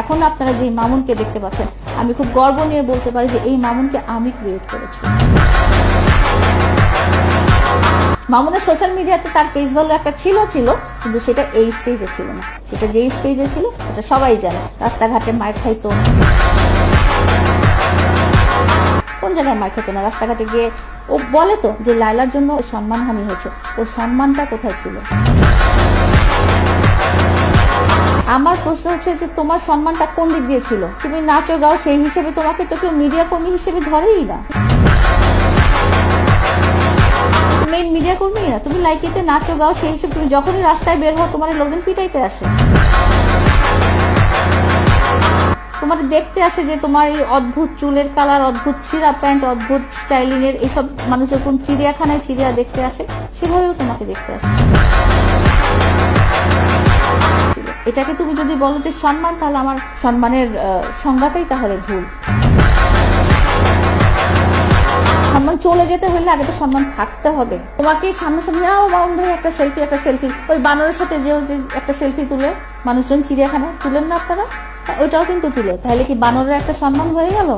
এখন আপনারা যে মামুনকে দেখতে পাচ্ছেন, আমি খুব গর্ব নিয়ে বলতে পারি যে এই মামুনকে আমি ক্রিয়েট করেছি। মামুনের সোশ্যাল মিডিয়াতে তার ফেস ভ্যালু একটা ছিল, কিন্তু সেটা এই স্টেজে ছিল না। সেটা যেই স্টেজে ছিল সেটা সবাই জানে। রাস্তাঘাটে মার খাইতো, কোন জায়গায় মার খেতো না, রাস্তাঘাটে গিয়ে ও বলে তো যে লায়লার জন্য সম্মানহানি হয়েছে, ওর সম্মানটা কোথায় ছিল? আমার প্রশ্ন হচ্ছে যে তোমার সম্মানটা কোন দিক দিয়ে ছিল? তুমি নাচো গাও, সেই হিসেবে তোমাকে তো কেউ মিডিয়া কর্মী হিসেবে ধরেই না, মেইন মিডিয়া কর্মী না। তুমি লাইকিতে নাচো গাও, সেই হিসেবে তুমি যখনই রাস্তায় বের হও তোমার লোকজন পিটাইতে আসে, তোমার দেখতে আসে যে তোমার এই অদ্ভুত চুলের কালার, অদ্ভুত ছিঁড়া প্যান্ট, অদ্ভুত স্টাইলিং এর এইসব মানুষের কোন চিড়িয়াখানায় চিড়িয়া দেখতে আসে, সেভাবেও তোমাকে দেখতে আসে। এটাকে তুমি যদি বলো যে সম্মান, তাহলে আমার সম্মানের সংজ্ঞাটাই তাহলে ভুল। সম্মান চলে যেতে হলে আগে তো সম্মান থাকতে হবে। তোমাকে সামনাসামনি মামুন ভাই একটা সেলফি, ওই বানরের সাথে যে একটা সেলফি তুলে মানুষজন চিড়িয়াখানায় তুলেন না আপনারা, ওইটাও কিন্তু তুলে, তাহলে কি বানরের একটা সম্মান হয়ে গেল?